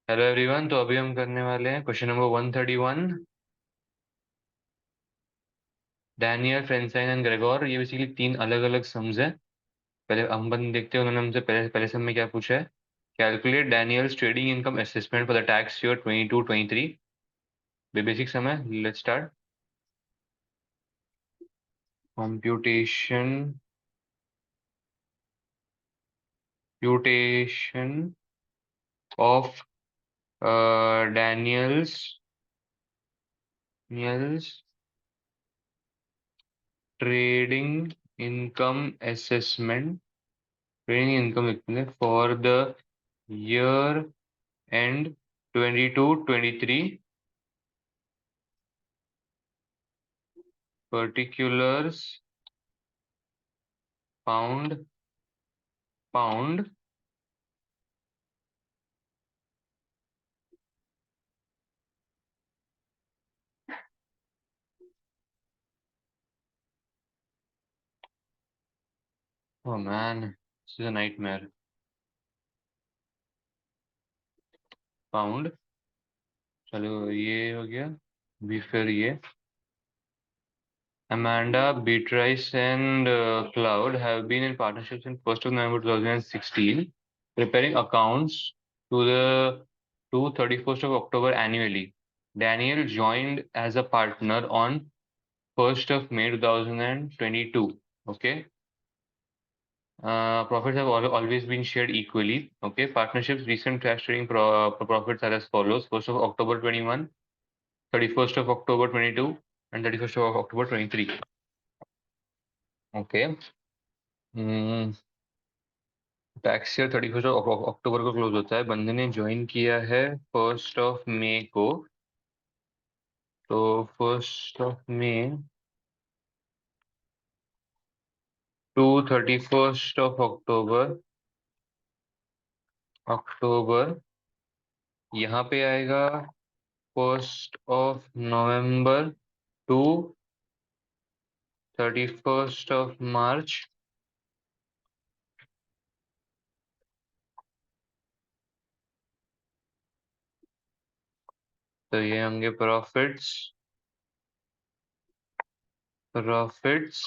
Hello everyone. तो अभी हम करने वाले हैं question number 131। Daniel, Francine and Gregor, ये बेसिकली तीन अलग अलग सम्स हैं। पहले हम बन देखते हैं उन्होंने हमसे पहले पहले सम में क्या पूछा है। Calculate Daniel's trading income assessment for the tax year 22-23। Basic sum है। Let's start. Computation computation of Daniel's Daniel's trading income assessment, trading income लिखते for the year and 22-23 particulars found oh man, this is a nightmare. Found, चलो ये हो गया। भी फिर ये Amanda, Beatrice and Cloud have been in partnership since 1st of November 2016, preparing accounts to the to 31st of October annually. Daniel joined as a partner on 1st of May 2022. Okay. Profits have always been shared equally. Okay. Partnerships recent cash trading profits are as follows: 1st of October 21, 31st of October 22, and 31st of October 23. Okay. Tax year 31st of अक्टूबर को close होता है। बंदे ने join किया है 1st of मई को। तो 1st of May to 31st of October. अक्टूबर यहाँ पे आएगा 1st of November to 31st of March. तो ये होंगे profits. Profits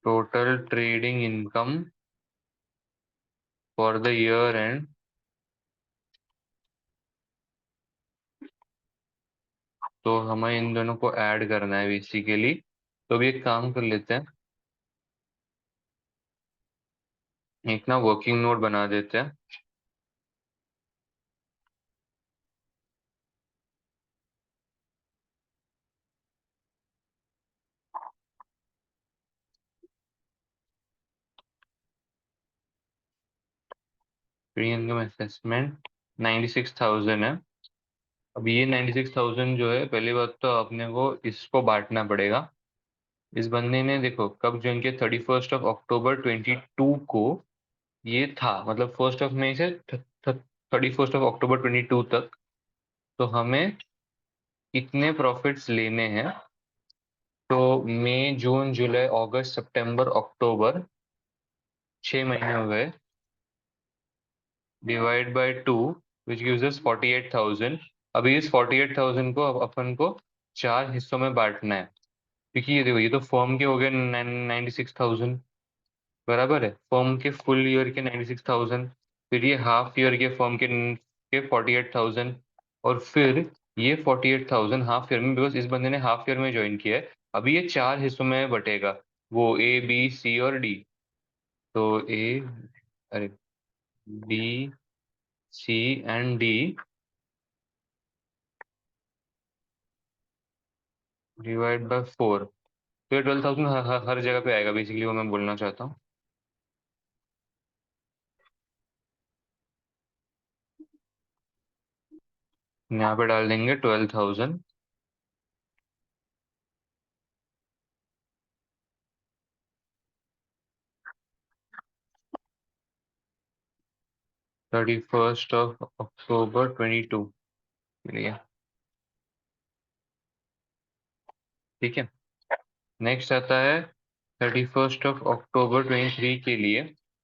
total trading income for the year end. तो हमें इन दोनों को ऐड करना है बेसिकली। तो अभी एक काम कर लेते हैं, एक ना वर्किंग नोट बना देते हैं। प्री इनकम असेसमेंट 96,000 है। अब ये 96,000 जो है, पहली बात तो अपने को इसको बांटना पड़ेगा। इस बंदे ने देखो कब ज्वाइन किया, 31st ऑफ अक्टूबर 22 को ये था, मतलब 1st ऑफ मई से 31st ऑफ अक्टूबर 22 तक। तो हमें कितने प्रॉफिट्स लेने हैं। तो मई, जून, जुलाई, अगस्त, सितंबर, अक्टूबर, 6 महीने हो गए। Divide by 2 which gives us 48,000। अभी इस 48,000 को अब अपन को चार हिस्सों में बांटना है। क्योंकि ये देखो, ये तो फर्म के हो गए 96,000, बराबर है। फर्म के फुल ईयर के 96,000, फिर ये हाफ ईयर के फर्म के 48,000, और फिर ये 48,000 हाफ ईयर में, बिकॉज इस बंदे ने हाफ ईयर में ज्वाइन किया है। अभी ये चार हिस्सों में बटेगा, वो A, B, C और D। तो ए, अरे, B, C and D divide by 4। तो ये 12,000 हर जगह पे आएगा, बेसिकली वो मैं बोलना चाहता हूँ। यहाँ पे डाल देंगे 12,000। 31st ऑफ अक्टूबर 22 मिल गया। ठीक है। नेक्स्ट आता है 31 ऑफ अक्टूबर 23 के लिए।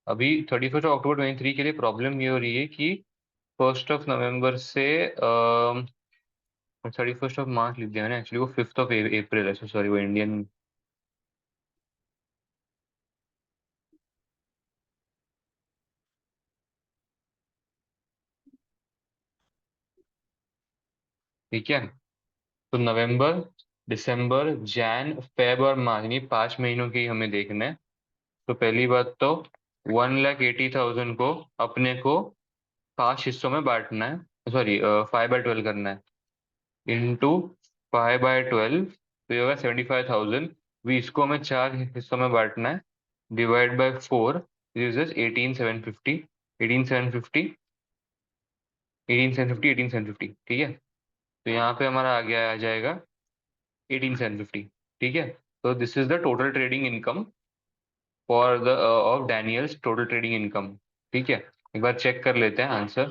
अभी 31 ऑफ अक्टूबर 23 के लिए प्रॉब्लम ये हो रही है कि 1 नवंबर से 31 मार्च लिख दिया मैंने, एक्चुअली वो 5 अप्रैल है, सॉरी वो इंडियन। ठीक है, तो नवंबर, दिसंबर, जैन, फेब और मार्च, ये 5 महीनों के ही हमें देखना है। तो पहली बात तो 1,80,000 को अपने को 5 हिस्सों में बांटना है, सॉरी 5/12 करना है, इंटू 5/12, तो ये होगा 75,000। भी इसको हमें 4 हिस्सों में बांटना है, डिवाइड बाय 4, दिस इज 18,750, 18,750, 18,750, 18,750, ठीक है। तो यहाँ पे हमारा आ जाएगा 18,750, ठीक है। तो this is the total trading income for the of Daniels total trading income, ठीक है। एक बार चेक कर लेते हैं आंसर,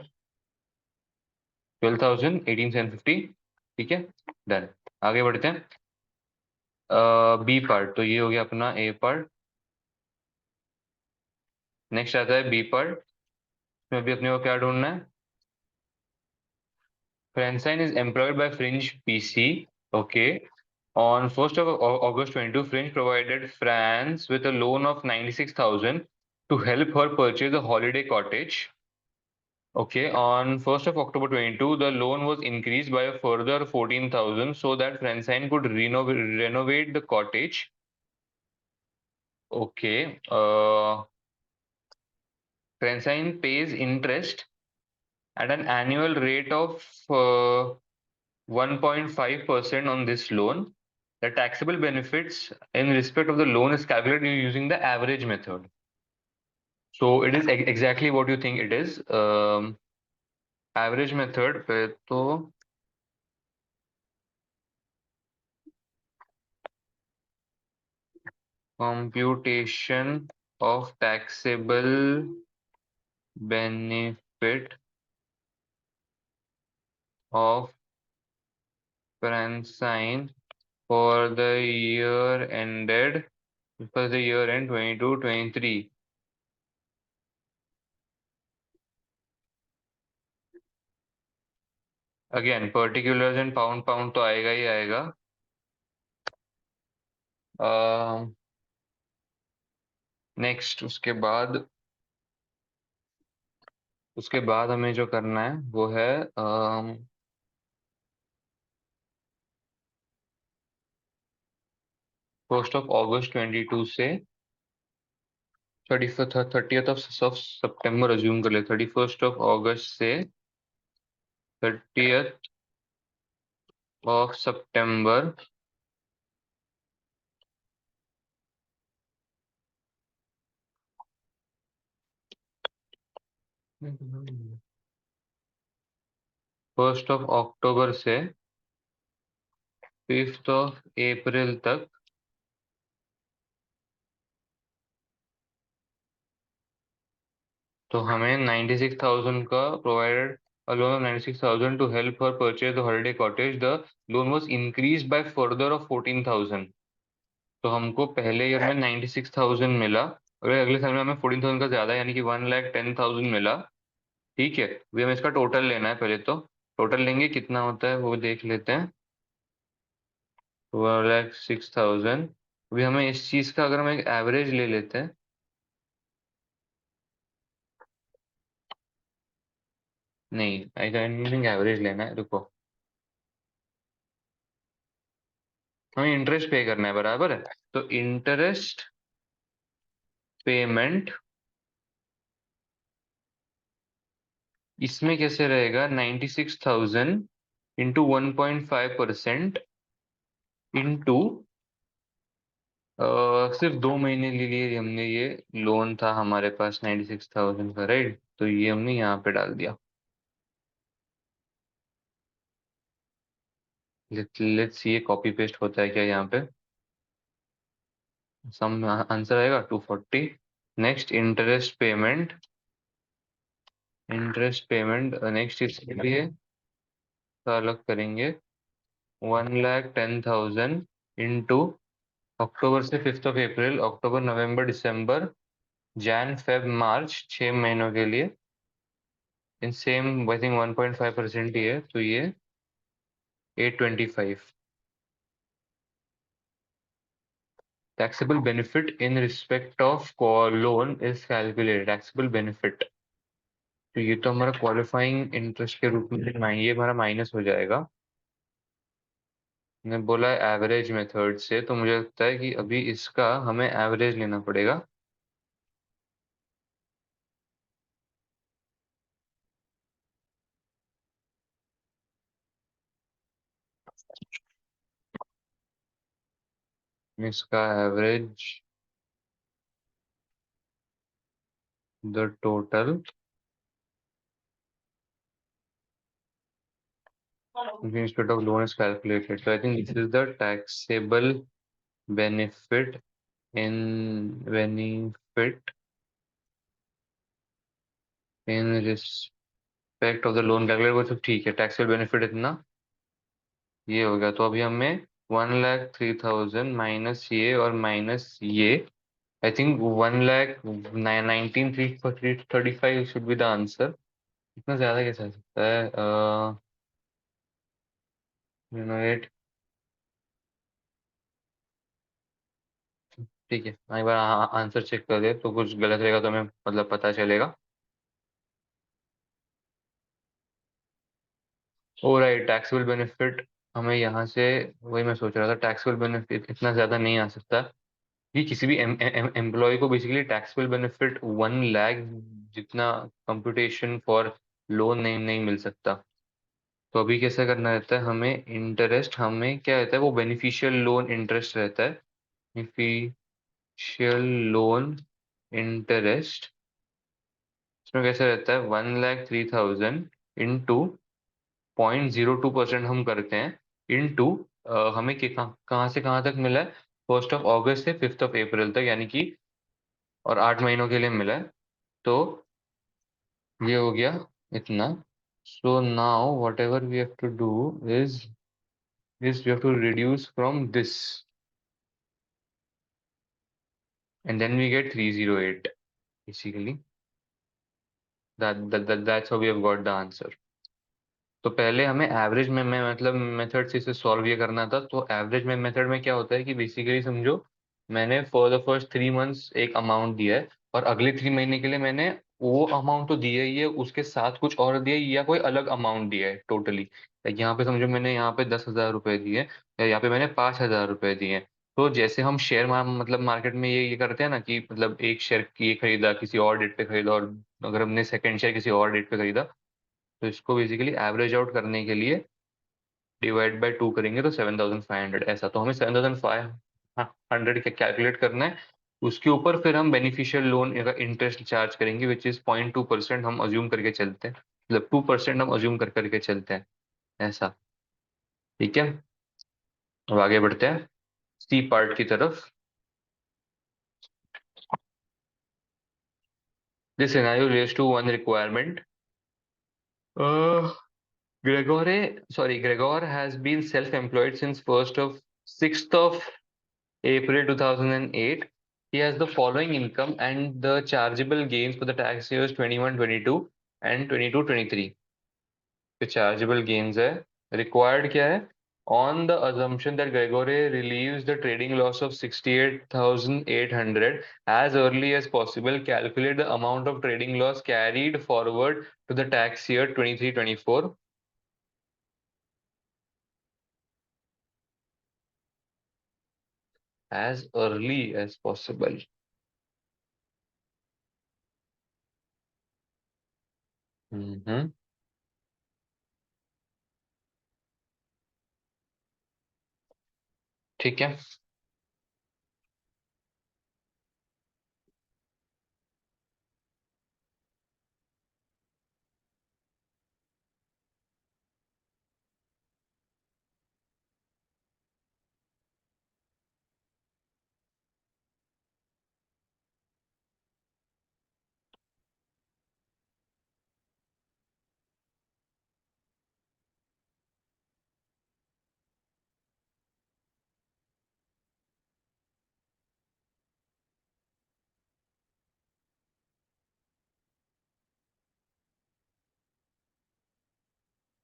12,000, 18,750, ठीक है, डन। आगे बढ़ते हैं, बी पार्ट, तो ये हो गया अपना ए पार्ट। नेक्स्ट आता है बी पार्ट, इसमें भी अपने को क्या ढूंढना है। Francine is employed by Fringe PC, okay. On 1st of August 22, French provided France with a loan of 96,000 to help her purchase a holiday cottage. Okay, on 1st of October 22, the loan was increased by a further 14,000 so that Francine could renovate the cottage. Okay, Francine pays interest at an annual rate of 1.5% on this loan. The taxable benefits in respect of the loan is calculated using the average method. So it is exactly what you think it is. Average method पे तो computation of taxable benefit of Francine for the year ended, for the year end 22-23. Again particulars and pound pound तो आएगा ही आएगा। Next उसके बाद हमें जो करना है वो है 1 ऑफ अगस्त 22 से 30th ऑफ सितंबर अज्यूम कर ले, 31 ऑफ अगस्त से 30th of September, first of October से 5th ऑफ अप्रैल तक तो हमें 96,000 का provided a loan of 96,000 to help her purchase the holiday cottage. The loan was increased by further of 14,000. तो हमको पहले ईयर में 96,000 मिला, और अगले साल में हमें 14,000 का ज्यादा, यानी कि 1,10,000 मिला, ठीक है। अभी हमें इसका टोटल लेना है, पहले तो टोटल लेंगे, कितना होता है वो देख लेते हैं। 1,06,000। अभी हमें इस चीज का अगर हम एक एवरेज ले लेते हैं, नहीं आई थिंक एवरेज लेना है, रुको। हमें इंटरेस्ट पे करना है, बराबर है। तो इंटरेस्ट पेमेंट इसमें कैसे रहेगा, 96,000 इंटू 1.5% इंटू सिर्फ 2 महीने के लिए हमने ये लोन था हमारे पास 96,000 का, राइट। तो ये हमने यहाँ पे डाल दिया। लेट्स ये कॉपी पेस्ट होता है क्या यहाँ पे। सम आंसर आएगा 240। नेक्स्ट इंटरेस्ट पेमेंट नेक्स्ट इसके लिए तो अलग करेंगे, 1,10,000 इंटू अक्टूबर से 5 अप्रैल, अक्टूबर नवंबर दिसंबर, जैन फेब मार्च, 6 महीनों के लिए। इन सेम आई थिंक 1.5% ही है, तो ये 825। Taxable benefit in respect of loan is calculated. Taxable benefit, तो ये तो हमारा क्वालिफाइंग इंटरेस्ट के रूप में ये हमारा माइनस हो जाएगा। ने बोला एवरेज मेथड से, तो मुझे लगता है कि अभी इसका हमें एवरेज लेना पड़ेगा। इसका average, the total instead of loan is calculated. So I think this is the taxable benefit benefit in respect of the loan calculated, वो सब ठीक है। टैक्सेबल बेनिफिट इतना ये हो गया, तो अभी हमें 1,03,000 माइनस ये और माइनस ये, I think 1,19,335 should be the answer. इतना ज्यादा कैसे आ सकता है? जनरेट, ठीक है, एक बार आंसर चेक कर दे, तो कुछ गलत रहेगा तो हमें मतलब पता चलेगा। ओ राइट, टैक्सेबल बेनिफिट हमें यहाँ से, वही मैं सोच रहा था, टैक्सेबल बेनिफिट इतना ज्यादा नहीं आ सकता कि किसी भी एम्प्लॉय को बेसिकली टैक्सेबल बेनिफिट 1 लाख जितना कंप्यूटेशन फॉर लोन नहीं मिल सकता। तो अभी कैसे करना रहता है हमें? इंटरेस्ट, हमें क्या रहता है, वो बेनिफिशियल लोन इंटरेस्ट रहता है। बेनिफिशियल लोन इंटरेस्ट, इसमें कैसे रहता है? 1,03,000 इंटू 0.02% हम करते हैं, इंटू हमें कहाँ से कहाँ तक मिला है? 1 अगस्त से 5 अप्रैल तक, यानी कि और 8 महीनों के लिए मिला है। तो ये हो गया इतना। So now whatever we have to do is we have to reduce from this, and then we get 308 basically. That's how we have got the answer. तो पहले हमें एवरेज में मतलब मेथड से इसे सॉल्व ये करना था। तो एवरेज में मेथड में क्या होता है कि बेसिकली समझो, मैंने फॉर द फर्स्ट 3 मंथ्स एक अमाउंट दिया है, और अगले 3 महीने के लिए मैंने वो अमाउंट तो दिया ही है, उसके साथ कुछ और दिया है, या कोई अलग अमाउंट दिया है टोटली। यहाँ पे समझो मैंने यहाँ पे 10,000 रुपए दिए, या यहाँ पे मैंने 5,000 रुपए दिए। तो जैसे हम शेयर मतलब मार्केट में ये करते हैं ना, कि मतलब एक शेयर ये खरीदा, किसी और डेट पे खरीदा, और अगर हमने सेकंड शेयर किसी और डेट पे खरीदा, तो इसको बेसिकली एवरेज आउट करने के लिए डिवाइड बाय 2 करेंगे, तो 7,500 ऐसा। तो हमें 7,500 कैलकुलेट करना है। उसके ऊपर फिर हम बेनिफिशियल लोन का इंटरेस्ट चार्ज करेंगे, विच इज 0.2% हम अज्यूम करके चलते हैं, मतलब 2% हम अज्यूम कर करके चलते हैं, ऐसा। ठीक है, अब आगे बढ़ते हैं सी पार्ट की तरफ। This scenario relates to one requirement. Gregor has been self-employed since 6th of April 2008. He has the following income and the chargeable gains for the tax years 21-22 and 22-23. The chargeable gains है, required क्या है? On the assumption that Gregory relieves the trading loss of 68,800 as early as possible, calculate the amount of trading loss carried forward to the tax year 23-24 as early as possible। हम्म, ठीक है।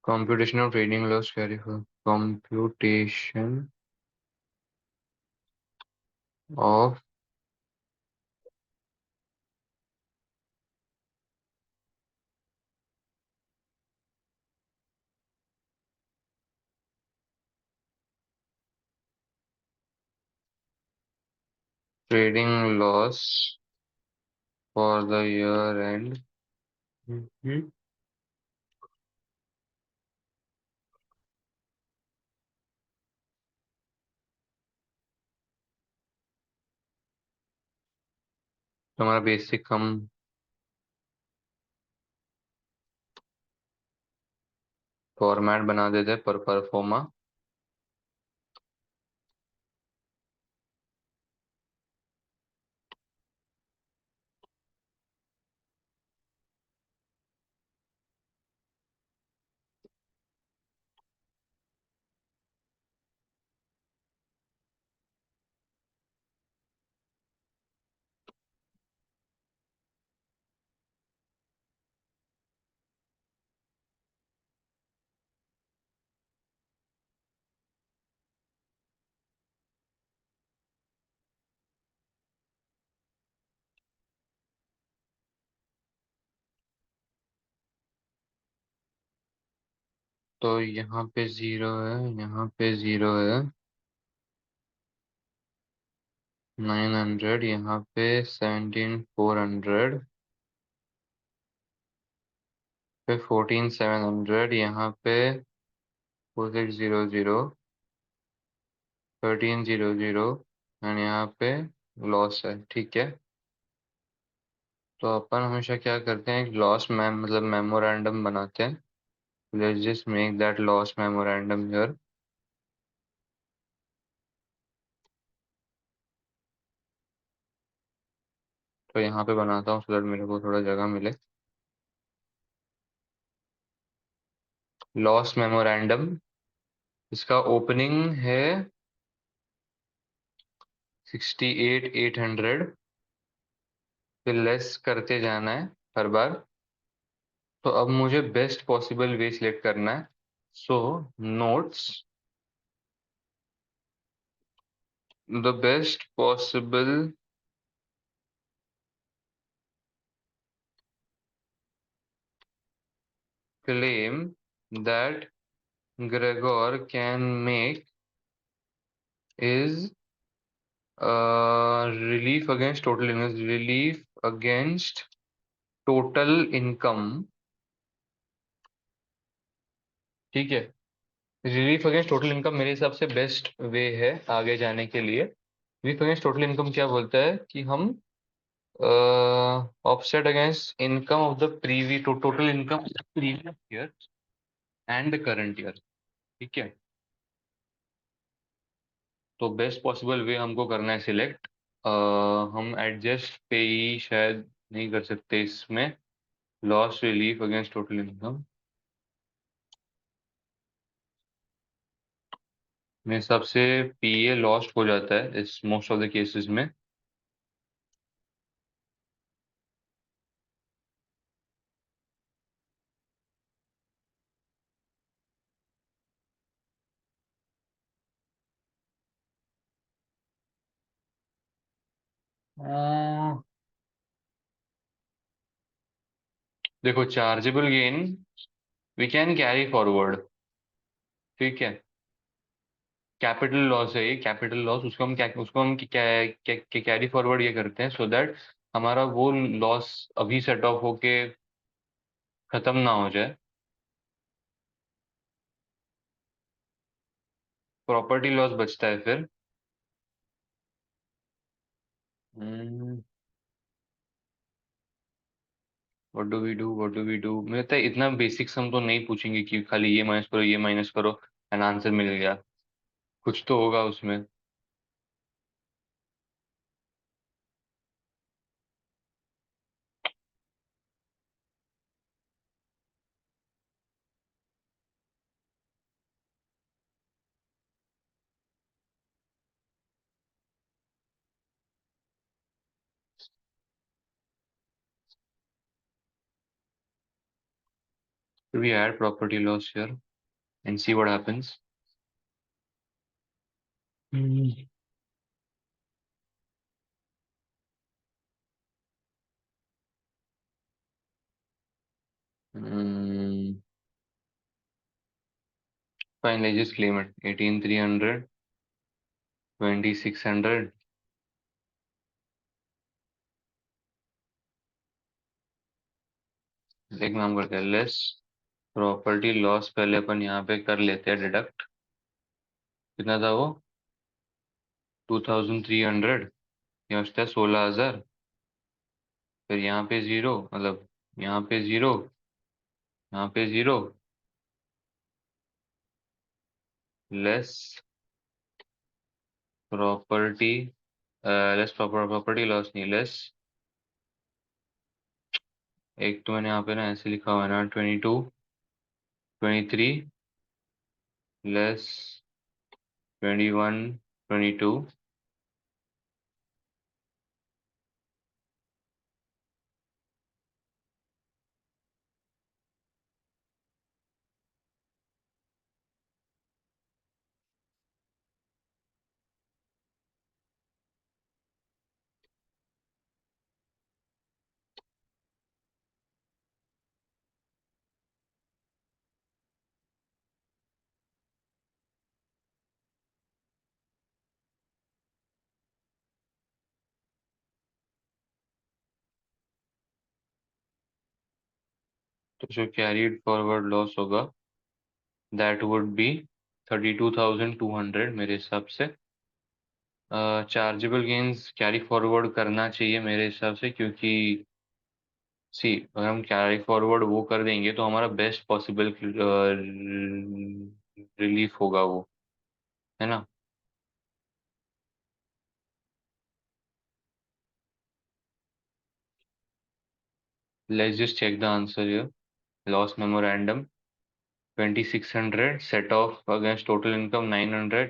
computation of trading loss carry for computation of trading loss for the year end. हम्म, तो हमारा basic हम format बना देते हैं पर pro forma. तो यहाँ पे जीरो है, यहाँ पे जीरो है, 900, यहाँ पे 17,400, पे 14,700, यहाँ पे 4,600, 13,000 एंड यहाँ पे लॉस है। ठीक है, तो अपन हमेशा क्या करते हैं, एक लॉस मैम मतलब मेमोरेंडम बनाते हैं। Let's just make that loss memorandum here. तो यहाँ पे बनाता हूँ सो दैट मेरे को थोड़ा जगह मिले। लॉस मेमोरेंडम, इसका ओपनिंग है 68,800, फिर लेस करते जाना है हर बार। तो अब मुझे बेस्ट पॉसिबल वे सिलेक्ट करना है। So notes the best possible claim that Gregor can make is relief against total income। ठीक है, रिलीफ अगेंस्ट टोटल इनकम मेरे हिसाब से बेस्ट वे है आगे जाने के लिए। रिलीफ अगेंस्ट टोटल इनकम क्या बोलता है कि हम offset against income of the previous total income previous year and current year. ठीक है, तो बेस्ट पॉसिबल वे हमको करना है सिलेक्ट। हम एडजस्ट पे ही शायद नहीं कर सकते इसमें। Loss relief against total income मेरे हिसाब से पीए लॉस्ट हो जाता है इस मोस्ट ऑफ द केसेस में। अह, देखो chargeable gain we can carry forward. ठीक है, कैपिटल लॉस है ये, कैपिटल लॉस उसको हम कैरी फॉरवर्ड ये करते हैं सो दैट हमारा वो लॉस अभी सेट ऑफ होके खत्म ना हो जाए। प्रॉपर्टी लॉस बचता है फिर। What what do we do मुझे लगता है इतना बेसिक सम तो नहीं पूछेंगे कि खाली ये माइनस करो एंड आंसर मिल गया। कुछ तो होगा उसमें। We add property loss here. and see what happens. Hmm. Fine, let's just claim it. 18,300, 2,600. एक काम करते हैं, लेस प्रॉपर्टी लॉस पहले अपन यहाँ पे कर लेते हैं डिडक्ट। कितना था वो? 2,300। यहाँ बचता है 16,000। फिर यहाँ पे जीरो, मतलब यहाँ पे जीरो, यहाँ पे zero, less property, less property loss नहीं, लेस, एक तो मैंने यहाँ पे ना ऐसे लिखा हुआ है ना, 22, 23, लेस 21, 22। तो जो कैरीड फॉरवर्ड लॉस होगा दैट वुड बी 32,200 मेरे हिसाब से। चार्जेबल गेन्स कैरी फॉरवर्ड करना चाहिए मेरे हिसाब से, क्योंकि सी अगर हम कैरी फॉरवर्ड वो कर देंगे तो हमारा बेस्ट पॉसिबल रिलीफ होगा वो, है ना। Let's just check the answer here. Loss memorandum 2,600 set off against total income 900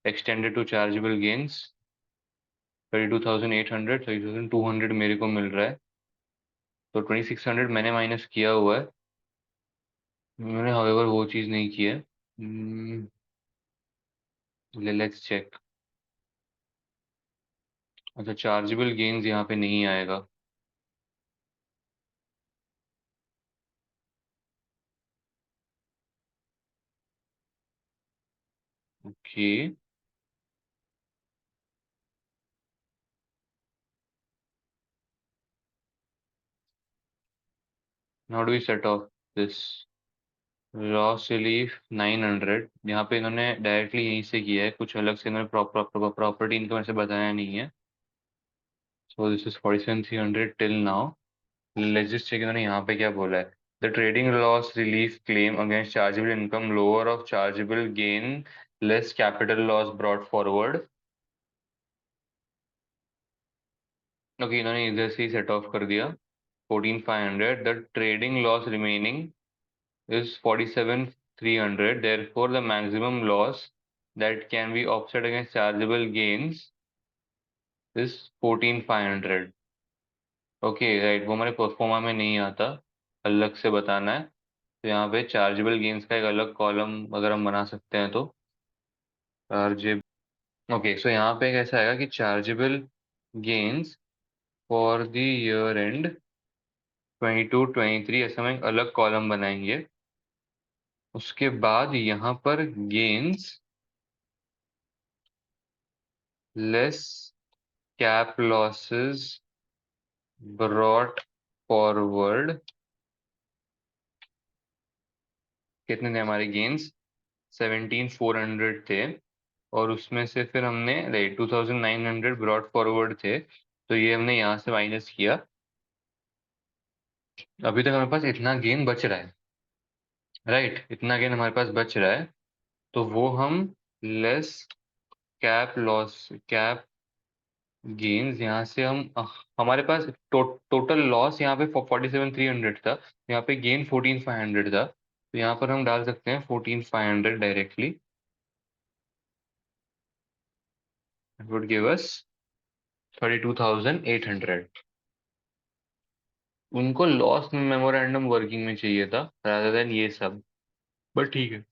extended to chargeable gains 32,800, 32,200 मेरे को मिल रहा है। तो 2,600 मैंने माइनस किया हुआ है। मैंने हाउएवर वो चीज़ नहीं की है। Let's check. अच्छा, चार्जेबल गेन्स यहाँ पे नहीं आएगा। Okay, how do we set off this? Loss relief 900, यहाँ पे इन्होंने डायरेक्टली यहीं से किया है, कुछ अलग से इन्होंने प्रॉपर्टी इनकम ऐसे बताया नहीं है। So this is 47,300 till now. Let's just check इन्होंने यहाँ पे क्या बोला है। The trading loss relief claim against chargeable income lower of chargeable gain less capital loss brought forward. Okay, इन्होंने इधर से ही सेट ऑफ कर दिया 14,500। The trading loss remaining is 47,300. Therefore, the maximum loss that can be offset against chargeable gains is 14,500. Okay right, वो हमारे pro forma में नहीं आता, अलग से बताना है। तो यहाँ पे चार्जेबल गेन्स का एक अलग कॉलम अगर हम बना सकते हैं तो चार्जेबल। ओके, सो यहाँ पे कैसा आएगा कि chargeable gains for the year and 22, 23, ऐसा हम एक अलग कॉलम बनाएंगे। उसके बाद यहाँ पर gains less cap losses brought forward. कितने थे हमारे गेन्स? 17,400 थे, और उसमें से फिर हमने राइट 2,900 ब्रॉट फॉरवर्ड थे, तो ये हमने यहाँ से माइनस किया। अभी तक हमारे पास इतना गेन बच रहा है, राइट, इतना गेन हमारे पास बच रहा है। तो वो हम less cap loss, cap gains यहाँ से हम हमारे पास टोटल लॉस यहाँ पे 47,300 था, यहाँ पे गेन 14,500 था, तो यहाँ पर हम डाल सकते हैं 14,500 directly. It would give us 32,800। उनको लॉस मेमोरेंडम वर्किंग में चाहिए था rather than ये सब, बट ठीक है।